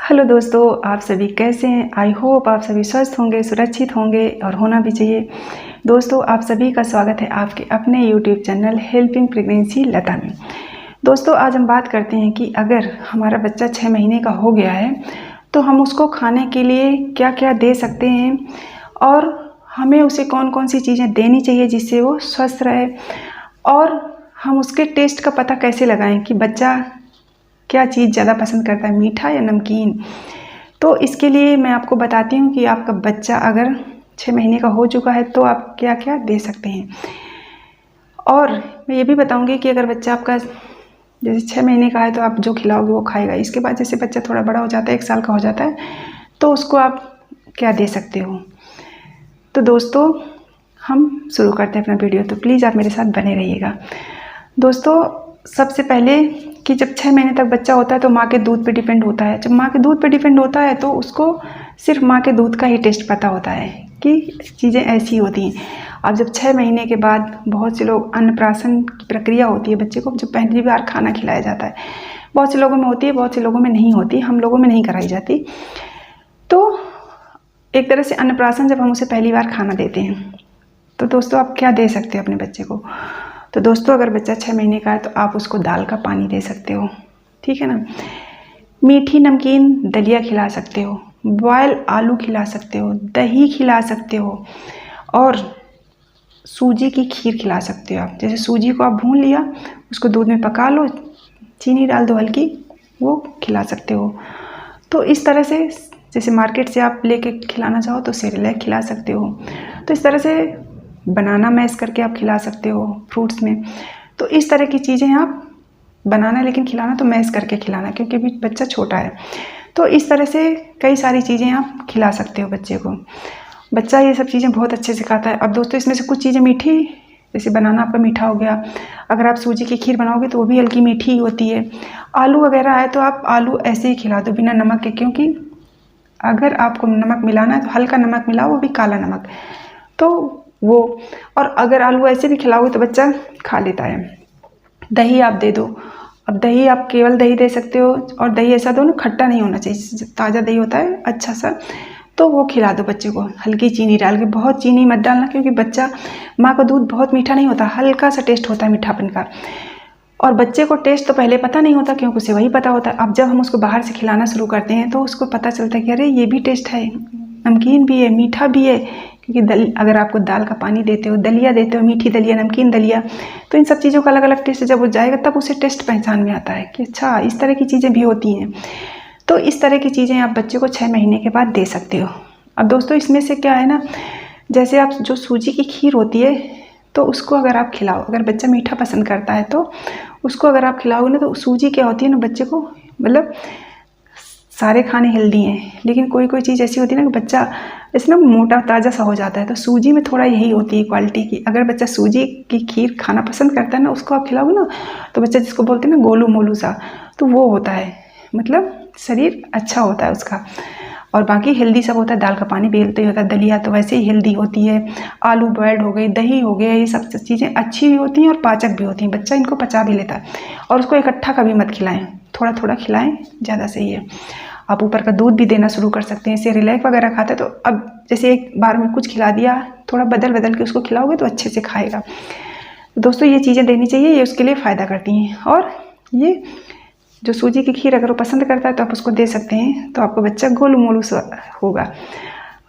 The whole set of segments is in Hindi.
हेलो दोस्तों, आप सभी कैसे हैं। आई होप आप सभी स्वस्थ होंगे, सुरक्षित होंगे और होना भी चाहिए। दोस्तों, आप सभी का स्वागत है आपके अपने यूट्यूब चैनल हेल्पिंग प्रेगनेंसी लता में। दोस्तों, आज हम बात करते हैं कि अगर हमारा बच्चा 6 महीने का हो गया है तो हम उसको खाने के लिए क्या क्या दे सकते हैं और हमें उसे कौन कौन सी चीज़ें देनी चाहिए जिससे वो स्वस्थ रहे, और हम उसके टेस्ट का पता कैसे लगाएं कि बच्चा क्या चीज़ ज़्यादा पसंद करता है, मीठा या नमकीन। तो इसके लिए मैं आपको बताती हूँ कि आपका बच्चा अगर 6 महीने का हो चुका है तो आप क्या क्या दे सकते हैं। और मैं ये भी बताऊँगी कि अगर बच्चा आपका जैसे 6 महीने का है तो आप जो खिलाओगे वो खाएगा। इसके बाद जैसे बच्चा थोड़ा बड़ा हो जाता है, 1 साल का हो जाता है, तो उसको आप क्या दे सकते हो। तो दोस्तों, हम शुरू करते हैं अपना वीडियो, तो प्लीज़ आप मेरे साथ बने रहिएगा। दोस्तों, सबसे पहले कि जब 6 महीने तक बच्चा होता है तो माँ के दूध पे डिपेंड होता है। जब माँ के दूध पे डिपेंड होता है तो उसको सिर्फ माँ के दूध का ही टेस्ट पता होता है कि चीज़ें ऐसी होती हैं। अब जब 6 महीने के बाद बहुत से लोग अन्नप्राशन की प्रक्रिया होती है बच्चे को, जब पहली बार खाना खिलाया जाता है। बहुत से लोगों में होती है, बहुत से लोगों में नहीं होती, हम लोगों में नहीं कराई जाती। तो एक तरह से अन्नप्राशन जब हम उसे पहली बार खाना देते हैं, तो दोस्तों आप क्या दे सकते हैं अपने बच्चे को। तो दोस्तों, अगर बच्चा 6 महीने का है तो आप उसको दाल का पानी दे सकते हो, ठीक है ना। मीठी नमकीन दलिया खिला सकते हो, बॉयल आलू खिला सकते हो, दही खिला सकते हो, और सूजी की खीर खिला सकते हो। आप जैसे सूजी को आप भून लिया, उसको दूध में पका लो, चीनी डाल दो हल्की, वो खिला सकते हो। तो इस तरह से जैसे मार्केट से आप लेके खिलाना चाहो तो सेरेलैक खिला सकते हो। तो इस तरह से बनाना मैश करके आप खिला सकते हो फ्रूट्स में। तो इस तरह की चीज़ें आप बनाना, लेकिन खिलाना तो मैश करके खिलाना, क्योंकि अभी बच्चा छोटा है। तो इस तरह से कई सारी चीज़ें आप खिला सकते हो बच्चे को। बच्चा ये सब चीज़ें बहुत अच्छे से खाता है। अब दोस्तों, इसमें से कुछ चीज़ें मीठी, जैसे बनाना आपका मीठा हो गया, अगर आप सूजी की खीर बनाओगे तो वो भी हल्की मीठी होती है। आलू वगैरह है तो आप आलू ऐसे ही खिला दो बिना नमक के, क्योंकि अगर आपको नमक मिलाना है तो हल्का नमक मिलाओ, वो भी काला नमक, तो वो। और अगर आलू ऐसे भी खिलाओगे तो बच्चा खा लेता है। दही आप दे दो। अब दही आप केवल दही दे सकते हो, और दही ऐसा दो ना, खट्टा नहीं होना चाहिए, ताज़ा दही होता है अच्छा सा, तो वो खिला दो बच्चे को हल्की चीनी डाल के। बहुत चीनी मत डालना, क्योंकि बच्चा, माँ का दूध बहुत मीठा नहीं होता, हल्का सा टेस्ट होता है मीठापन का। और बच्चे को टेस्ट तो पहले पता नहीं होता, क्योंकि उसे वही पता होता है। अब जब हम उसको बाहर से खिलाना शुरू करते हैं तो उसको पता चलता है कि अरे ये भी टेस्ट है, नमकीन भी है, मीठा भी है। क्योंकि अगर आपको दाल का पानी देते हो, दलिया देते हो, मीठी दलिया, नमकीन दलिया, तो इन सब चीज़ों का अलग अलग टेस्ट जब हो जाएगा तब उसे टेस्ट पहचान में आता है कि अच्छा इस तरह की चीज़ें भी होती हैं। तो इस तरह की चीज़ें आप बच्चे को 6 महीने के बाद दे सकते हो। अब दोस्तों, इसमें से क्या है ना, जैसे आप जो सूजी की खीर होती है तो उसको अगर आप खिलाओ, अगर बच्चा मीठा पसंद करता है तो उसको अगर आप खिलाओगे ना, तो सूजी क्या होती है ना, बच्चे को, मतलब सारे खाने हेल्दी हैं, लेकिन कोई कोई चीज़ ऐसी होती है ना कि बच्चा ऐसे ना मोटा ताज़ा सा हो जाता है। तो सूजी में थोड़ा यही होती है क्वालिटी की। अगर बच्चा सूजी की खीर खाना पसंद करता है ना, उसको आप खिलाओगे ना, तो बच्चा, जिसको बोलते हैं ना गोलू मोलू सा, तो वो होता है, मतलब शरीर अच्छा होता है उसका। और बाकी हेल्दी सब होता है, दाल का पानी भी हेल्दी होता है, दलिया तो वैसे ही हेल्दी होती है, आलू बॉयल्ड हो गई, दही हो गया, ये सब चीज़ें अच्छी भी होती हैं और पाचक भी होती हैं, बच्चा इनको पचा भी लेता है। और उसको इकट्ठा कभी मत खिलाएं, थोड़ा थोड़ा खिलाएं, ज़्यादा सही है। आप ऊपर का दूध भी देना शुरू कर सकते हैं। सेरेलैक वगैरह खाता है तो अब जैसे एक बार में कुछ खिला दिया, थोड़ा बदल बदल के उसको खिलाओगे तो अच्छे से खाएगा। दोस्तों, ये चीज़ें देनी चाहिए, ये उसके लिए फ़ायदा करती हैं। और ये जो सूजी की खीर अगर वो पसंद करता है तो आप उसको दे सकते हैं, तो आपका बच्चा गोलू मोलू सा होगा।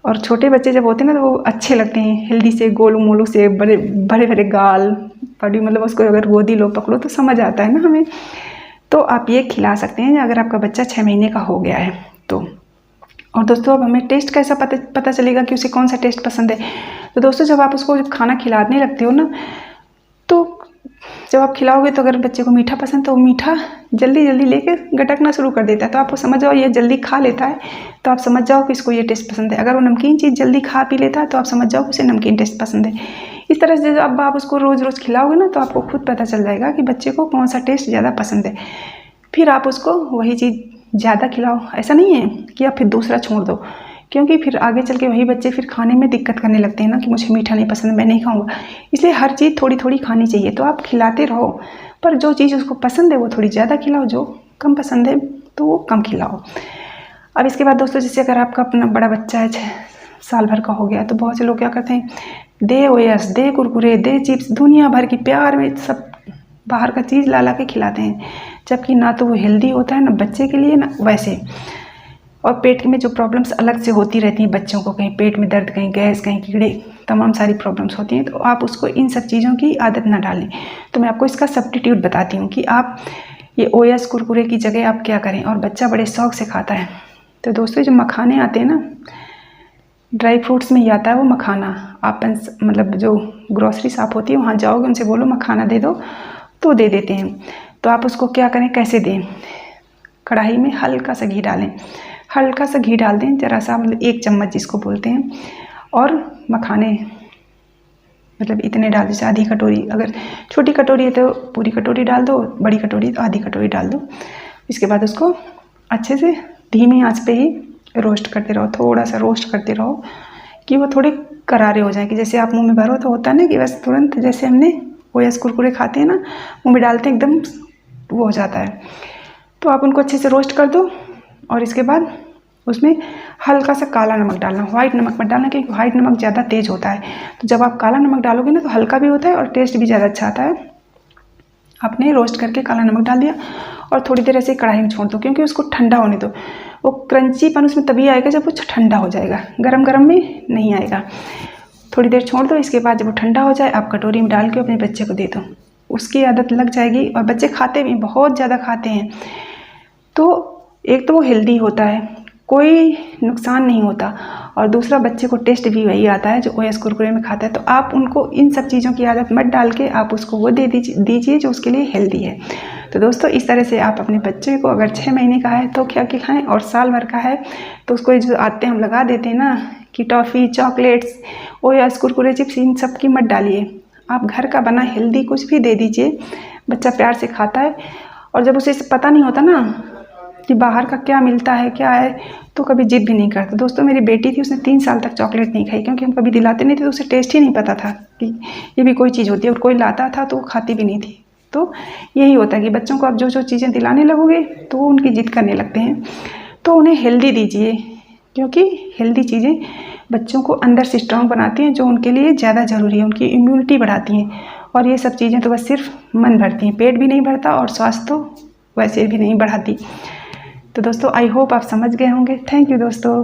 और छोटे बच्चे जब होते हैं ना तो वो अच्छे लगते हैं, हेल्दी से, गोलू मोलू से, बड़े बड़े बड़े गाल, बड़ी, मतलब उसको अगर गोदी लो पकड़ो तो समझ आता है ना हमें। तो आप ये खिला सकते हैं अगर आपका बच्चा 6 महीने का हो गया है तो। और दोस्तों, अब हमें टेस्ट कैसा पता चलेगा कि उसे कौन सा टेस्ट पसंद है। तो दोस्तों, जब आप उसको खाना खिलाने लगते हो ना, तो जब आप खिलाओगे तो अगर बच्चे को मीठा पसंद तो वो मीठा जल्दी जल्दी लेके गटकना शुरू कर देता है। तो आपको समझ जाओ ये जल्दी खा लेता है, तो आप समझ जाओ कि इसको ये टेस्ट पसंद है। अगर वो नमकीन चीज़ जल्दी खा पी लेता है तो आप समझ जाओ कि उसे नमकीन टेस्ट पसंद है। इस तरह से जब आप उसको रोज़ रोज़ खिलाओगे ना, तो आपको खुद पता चल जाएगा कि बच्चे को कौन सा टेस्ट ज़्यादा पसंद है। फिर आप उसको वही चीज़ ज़्यादा खिलाओ। ऐसा नहीं है कि आप फिर दूसरा छोड़ दो, क्योंकि फिर आगे चल के वही बच्चे फिर खाने में दिक्कत करने लगते हैं ना कि मुझे मीठा नहीं पसंद, मैं नहीं खाऊंगा। इसलिए हर चीज़ थोड़ी थोड़ी खानी चाहिए। तो आप खिलाते रहो, पर जो चीज़ उसको पसंद है वो थोड़ी ज़्यादा खिलाओ, जो कम पसंद है तो वो कम खिलाओ। अब इसके बाद दोस्तों, जैसे अगर आपका अपना बड़ा बच्चा है 6 साल भर का हो गया, तो बहुत से लोग क्या करते हैं, दे ओएस, दे कुरकुरे, दे चिप्स, दुनिया भर की प्यार में सब बाहर का चीज़ ला ला के खिलाते हैं, जबकि ना तो वो हेल्दी होता है ना बच्चे के लिए ना वैसे। और पेट में जो प्रॉब्लम्स अलग से होती रहती हैं बच्चों को, कहीं पेट में दर्द, कहीं गैस, कहीं कीड़े, तमाम सारी प्रॉब्लम्स होती हैं, तो आप उसको इन सब चीज़ों की आदत ना डालें। तो मैं आपको इसका सब्स्टिट्यूट बताती हूँ कि आप ये ओएस कुरकुरे की जगह आप क्या करें, और बच्चा बड़े शौक से खाता है। तो दोस्तों, जो मखाने आते हैं ना, ड्राई फ्रूट्स में ही आता है वो मखाना। आप मतलब जो ग्रोसरी शॉप होती है वहाँ जाओगे, उनसे बोलो मखाना दे दो, तो दे देते हैं। तो आप उसको क्या करें, कैसे दें, कढ़ाई में हल्का सा घी डालें, हल्का सा घी डाल दें, ज़रा सा, मतलब 1 चम्मच जिसको बोलते हैं, और मखाने मतलब इतने डाल दो, आधी कटोरी, अगर छोटी कटोरी है तो पूरी कटोरी डाल दो, बड़ी कटोरी तो आधी कटोरी डाल दो। इसके बाद उसको अच्छे से धीमी आंच पे ही रोस्ट करते रहो, थोड़ा सा रोस्ट करते रहो कि वो थोड़े करारे हो जाए, कि जैसे आप मुंह में भरो तो होता है ना कि बस तुरंत जैसे हमने ओएस कुरकुरे खाते हैं ना, मुंह में डालते हैं एकदम वो हो जाता है। तो आप उनको अच्छे से रोस्ट कर दो, और इसके बाद उसमें हल्का सा काला नमक डालना, व्हाइट नमक मत डालना, क्योंकि व्हाइट नमक ज़्यादा तेज़ होता है। तो जब आप काला नमक डालोगे ना तो हल्का भी होता है और टेस्ट भी ज़्यादा अच्छा आता है। आपने रोस्ट करके काला नमक डाल दिया और थोड़ी देर ऐसे कढ़ाई में छोड़ दो, क्योंकि उसको ठंडा होने दो। वो क्रंचीपन उसमें तभी आएगा जब वो ठंडा हो जाएगा, गरम गरम में नहीं आएगा। थोड़ी देर छोड़ दो, इसके बाद जब वो ठंडा हो जाए आप कटोरी में डाल के अपने बच्चे को दे दो, उसकी आदत लग जाएगी। और बच्चे खाते भी बहुत ज़्यादा खाते हैं। तो एक तो वो हेल्दी होता है, कोई नुकसान नहीं होता, और दूसरा बच्चे को टेस्ट भी वही आता है जो ओएस कुरकुरे में खाता है। तो आप उनको इन सब चीज़ों की आदत मत डाल के आप उसको वो दे दीजिए जो उसके लिए हेल्दी है। तो दोस्तों, इस तरह से आप अपने बच्चे को, अगर 6 महीने का है तो क्या खिलाएं, और साल भर का है तो उसको जो आते हम लगा देते हैं ना कि टॉफ़ी, चॉकलेट्स, ओएस कुरकुरे, चिप्स, इन सब की मत डालिए। आप घर का बना हेल्दी कुछ भी दे दीजिए, बच्चा प्यार से खाता है। और जब उसे पता नहीं होता ना कि बाहर का क्या मिलता है क्या है, तो कभी जिद भी नहीं करता। दोस्तों, मेरी बेटी थी, उसने 3 साल तक चॉकलेट नहीं खाई, क्योंकि हम कभी दिलाते नहीं थे, तो उसे टेस्ट ही नहीं पता था कि ये भी कोई चीज़ होती है, और कोई लाता था तो वो खाती भी नहीं थी। तो यही होता है कि बच्चों को आप जो जो चीज़ें दिलाने लगोगे तो वो उनकी जिद करने लगते हैं। तो उन्हें हेल्दी दीजिए, क्योंकि हेल्दी चीज़ें बच्चों को अंदर से स्ट्रांग बनाती हैं, जो उनके लिए ज़्यादा ज़रूरी है, उनकी इम्यूनिटी बढ़ाती हैं। और ये सब चीज़ें तो बस सिर्फ मन भरती हैं, पेट भी नहीं भरता, और स्वास्थ्य तो वैसे भी नहीं बढ़ाती। तो दोस्तों, आई होप आप समझ गए होंगे। थैंक यू दोस्तों।